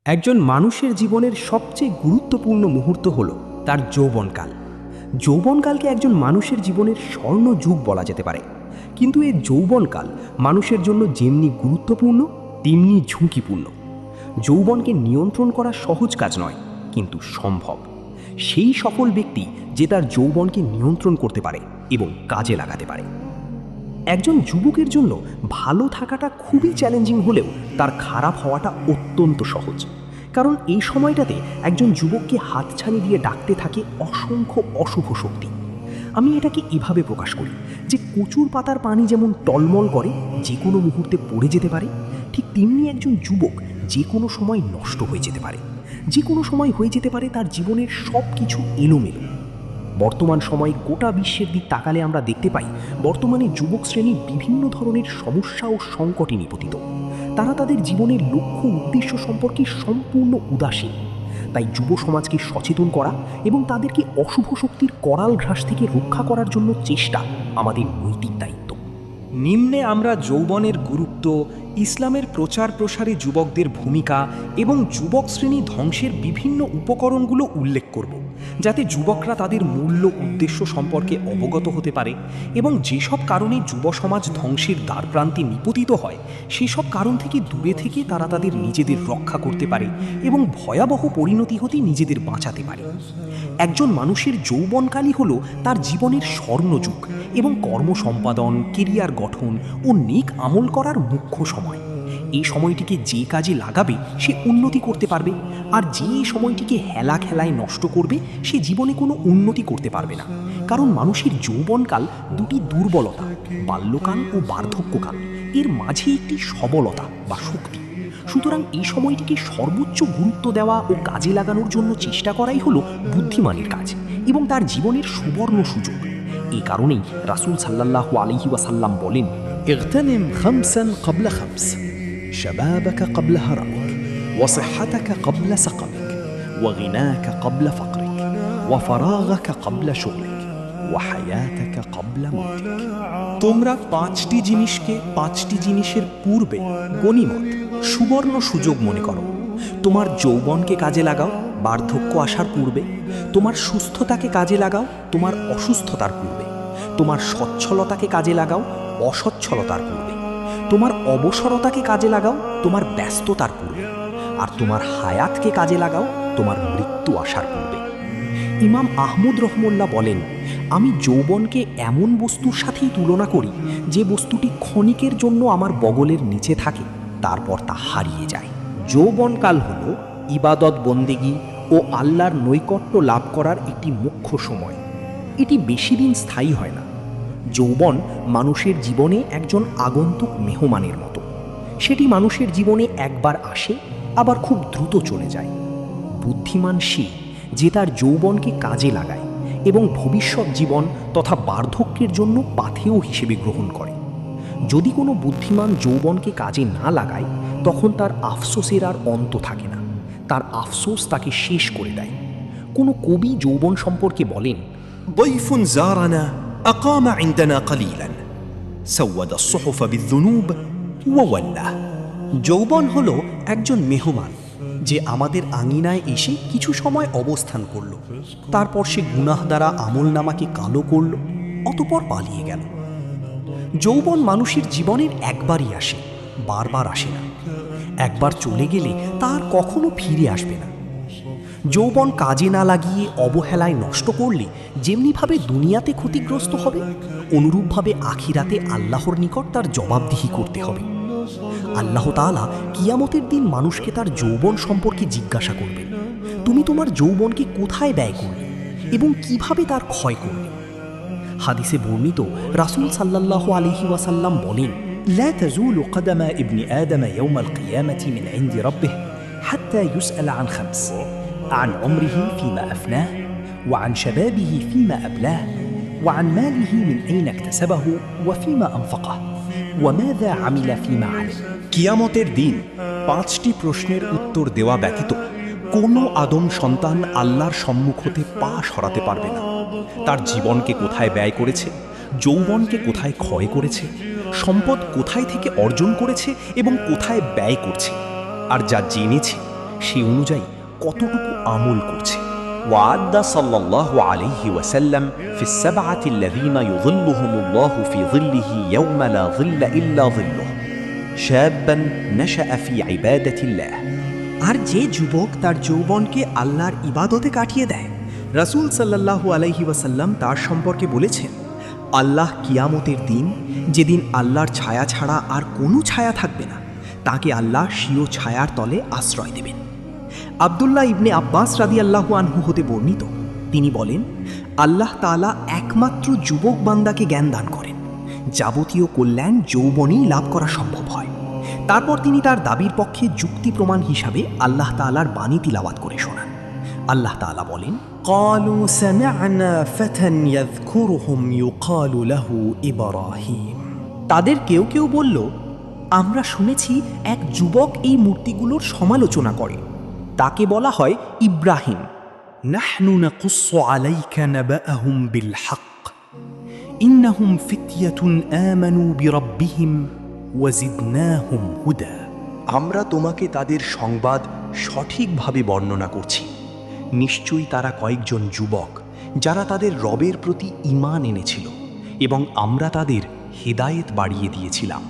একজন মানুষের জীবনের সবচেয়ে গুরুত্বপূর্ণ মুহূর্ত হল তার যৌবনকাল। যৌবনকালকে একজন মানুষের জীবনের স্বর্ণ যুগ বলা যেতে পারে। কিন্তু এই যৌবনকাল মানুষের জন্য যেমনি গুরুত্বপূর্ণ তেমনি ঝুঁকিপূর্ণ। যৌবনকে নিয়ন্ত্রণ করা সহজ কাজ নয়, কিন্তু সম্ভব। সেই সফল ব্যক্তি যে তার যৌবনকে নিয়ন্ত্রণ করতে পারে এবং কাজে লাগাতে পারে। একজন যুবকের জন্য ভালো থাকাটা খুবই চ্যালেঞ্জিং হলেও তার খারাপ হওয়াটা অত্যন্ত সহজ। কারণ এই সময়টাতে একজন যুবককে হাতছানি দিয়ে ডাকতে থাকে অসংখ্য অশুভ শক্তি। আমি এটাকে এভাবে প্রকাশ করি যে কচুর পাতার পানি যেমন টলমল করে যে কোনো মুহূর্তে পড়ে যেতে পারে, ঠিক তেমনি একজন যুবক যে কোনো সময় নষ্ট হয়ে যেতে পারে। যে কোনো সময় হয়ে যেতে পারে তার জীবনের সব কিছু এলোমেলো। বর্তমান সময়ে গোটা বিশ্বের দিক তাকালে আমরা দেখতে পাই বর্তমানে যুবক শ্রেণী বিভিন্ন ধরনের সমস্যা ও সংকটে নিপতিত। তারা তাদের জীবনের লক্ষ্য উদ্দেশ্য সম্পর্কে সম্পূর্ণ উদাসীন। তাই যুব সমাজকে সচেতন করা এবং তাদেরকে অশুভ শক্তির করাল ঘ্রাস থেকে রক্ষা করার জন্য চেষ্টা আমাদের নৈতিক দায়িত্ব। নিম্নে আমরা যৌবনের গুরুত্ব, ইসলামের প্রচার প্রসারে যুবকদের ভূমিকা এবং যুবক শ্রেণী ধ্বংসের বিভিন্ন উপকরণগুলো উল্লেখ করব, যাতে যুবকরা তাদের মূল্য উদ্দেশ্য সম্পর্কে অবগত হতে পারে এবং যেসব কারণে যুব সমাজ ধ্বংসের দ্বারপ্রান্তে নিপতিত হয় সেসব কারণ থেকে দূরে থেকে তারা তাদের নিজেদের রক্ষা করতে পারে এবং ভয়াবহ পরিণতি হতে নিজেদের বাঁচাতে পারে। একজন মানুষের যৌবনকালই হলো তার জীবনের স্বর্ণযুগ এবং কর্ম সম্পাদন, কেরিয়ার গঠন ও নেক আমল করার মুখ্য সময়। এই সময়টিকে যে কাজে লাগাবে সে উন্নতি করতে পারবে, আর যে এই সময়টিকে হেলা খেলায় নষ্ট করবে সে জীবনে কোনো উন্নতি করতে পারবে না। কারণ মানুষের যৌবনকাল দুটি দুর্বলতা, বাল্যকাল ও বার্ধক্যকাল, এর মাঝে একটি সবলতা বা শক্তি। সুতরাং এই সময়টিকে সর্বোচ্চ গুরুত্ব দেওয়া ও কাজে লাগানোর জন্য চেষ্টা করাই হলো বুদ্ধিমানের কাজ এবং তার জীবনের সুবর্ণ সুযোগ। এই কারণেই রাসূল সাল্লাল্লাহু আলাইহি ওয়াসাল্লাম বলেন, اغتنم خمسا قبل خمس، شبابك قبل هرمك، وصحتك قبل سقمك، وغناك قبل فقرك، وفراغك قبل شغلك، وحياتك قبل موتك। তোমরা পাঁচটি জিনিসকে পাঁচটি জিনিসের পূর্বে গনিমত, সুবর্ণ সুযোগ মনে করো। তোমার যৌবনকে কাজে লাগাও বার্ধক্য আসার পূর্বে, তোমার সুস্থতাকে কাজে লাগাও তোমার অসুস্থতার পূর্বে, তোমার সচ্ছলতাকে কাজে লাগাও অসচ্ছলতার পূর্বে, তোমার অবসরতাকে কাজে লাগাও তোমার ব্যস্ততার পূর্বে, আর তোমার হায়াতকে কাজে লাগাও তোমার মৃত্যু আসার পূর্বে। ইমাম আহমদ রহমুল্লাহ বলেন, আমি যৌবনকে এমন বস্তুর সাথেই তুলনা করি যে বস্তুটি ক্ষণিকের জন্য আমার বগলের নিচে থাকে, তারপর তা হারিয়ে যায়। যৌবনকাল হল ইবাদত বন্দেগী ও আল্লাহর নৈকট্য লাভ করার একটি মুখ্য সময়। এটি বেশি দিন স্থায়ী হয় না। যৌবন মানুষের জীবনে একজন আগন্তুক মেহমানের মতো। সেটি মানুষের জীবনে একবার আসে, আবার খুব দ্রুত চলে যায়। বুদ্ধিমান সে যে তার যৌবনকে কাজে লাগায় এবং ভবিষ্যৎ জীবন তথা বার্ধক্যের জন্য পাথেয় হিসেবে গ্রহণ করে। যদি কোনো বুদ্ধিমান যৌবনকে কাজে না লাগায় তখন তার আফসোসের আর অন্ত থাকে না, তার আফসোস তাকে শেষ করে দেয়। কোনো কবি যৌবন সম্পর্কে বলেন, ضيف زارنا أقام عندنا قليلا سود الصحف بالذنوب وولى। যৌবন হলো একজন মেহমান যে আমাদের আঙিনায় এসে কিছু সময় অবস্থান করল, তারপর সে গুনাহ দ্বারা আমলনামাকে কালো করল, অতঃপর পালিয়ে গেল। যৌবন মানুষের জীবনের একবারই আসে, বারবার আসে না। একবার চলে গেলে তার কখনো ফিরে আসবে না। যৌবন কাজে না লাগিয়ে অবহেলায় নষ্ট করলে যেমনিভাবে দুনিয়াতে ক্ষতিগ্রস্ত হবে, অনুরূপভাবে আখিরাতে আল্লাহর নিকট তার জবাবদিহি করতে হবে। আল্লাহ তাআলা কিয়ামতের দিন মানুষকে তার যৌবন সম্পর্কে জিজ্ঞাসা করবেন, তুমি তোমার যৌবনকে কোথায় ব্যয় করলে এবং কিভাবে তার ক্ষয় করলে। হাদিসে বর্ণিত রাসূল সাল্লাল্লাহু আলাইহি ওয়াসাল্লাম বলেন, لا تزول قدم ابن آدم يوم القيامة من عند ربه حتى يسأل عن خمس: عن عمره فيما أفناه، وعن شبابه فيما أبلاه، وعن ماله من أين اكتسبه وفيما أنفقه، وماذا عمل فيما علم। কিয়ামতের দিন পাঁচটি প্রশ্নের উত্তর দেওয়া ব্যতীত কোনো আদম সন্তান আল্লাহর সম্মুখ হতে পা সরাতে পারবে না। তার জীবনকে কোথায় ব্যয় করেছে, যৌবনকে কোথায় ক্ষয় করেছে, সম্পদ কোথায় থেকে অর্জন করেছে এবং কোথায় ব্যয় করছে, আর যা জেনেছে সে অনুযায়ী কতটুকু আমল করছে। وعد صلى الله عليه وسلم في السبعة الذين يظلهم الله في ظله يوم لا ظل إلا ظله شابا نشأ في عبادة الله। আর যে যুবক তার যৌবনকে আল্লাহর ইবাদতে কাটিয়ে দেয়, রাসূল সাল্লাল্লাহু আলাইহি ওয়াসাল্লাম তার সম্পর্কে বলেছেন, আল্লাহ কিয়ামতের দিন, যেদিন আল্লাহর ছায়া ছাড়া আর কোনো ছায়া থাকবে না, তাকে আল্লাহ স্বীয় ছায়ার তলে আশ্রয় দেবেন। আব্দুল্লাহ ইবনে আব্বাস রাদিয়াল্লাহু আনহু হতে বর্ণিত, তিনি বলেন, আল্লাহ তাআলা একমাত্র যুবক বান্দাকে জ্ঞান দান করেন, যাবতীয় কল্যাণ যৌবনেই লাভ করা সম্ভব হয়। তারপর তিনি তার দাবির পক্ষে যুক্তি প্রমাণ হিসাবে আল্লাহ তাআলার বাণী তিলাওয়াত করে শোনান। আল্লাহ তাআলা বলেন, قالوا سمعنا فتى يذكرهم يقال له إبراهيم। তাদের কেউ কেউ বলল, আমরা শুনেছি এক যুবক এই মূর্তিগুলোর সমালোচনা করে, তাকে বলা হয় ইব্রাহিম। نحن نقص عليك نبأهم بالحق إنهم فتية آمنوا بربهم وزدناهم هدى। আমরা তোমাকে তাদের সংবাদ সঠিকভাবে বর্ণনা করছি। নিশ্চয়ই তারা কয়েকজন যুবক যারা তাদের রবের প্রতি ঈমান এনেছিল এবং আমরা তাদের হিদায়েত বাড়িয়ে দিয়েছিলাম।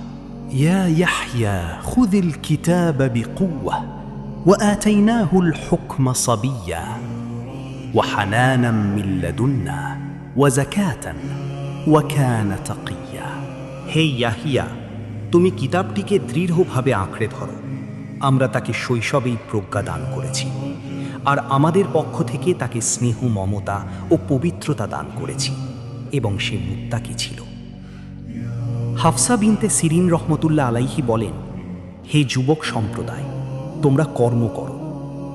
يا يحيى خذ الكتاب بقوة وآتيناه الحكم صبيا وحنانا من لدنا وزكاة وكان تقيا। হে ইয়াহিয়া, তুমি কিতাবটিকে দৃঢ়ভাবে আঁকড়ে ধরো। আমরা তাকে শৈশবেই প্রজ্ঞা দান করেছি, আর আমাদের পক্ষ থেকে তাকে স্নেহ, মমতা ও পবিত্রতা দান করেছি, এবং সে মুত্তাকি ছিল। হাফসা বিনতে সিরিন রহমতুল্লাহ আলাইহি বলেন, হে যুবক সম্প্রদায়, তোমরা কর্ম করো,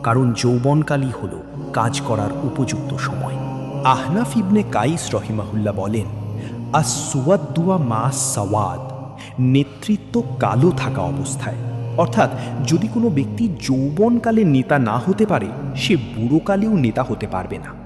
কারণ যৌবনকালই হল কাজ করার উপযুক্ত সময়। আহনাফ ইবনে কাইস রহিমাহুল্লাহ বলেন, আস-সুওয়াদ্দুয়া মাস সাওয়াদ, নেতৃত্ব কালো থাকা অবস্থায়, অর্থাৎ যদি কোনো ব্যক্তি যৌবনকালে নেতা না হতে পারে, সে বুড়োকালেও নেতা হতে পারবে না।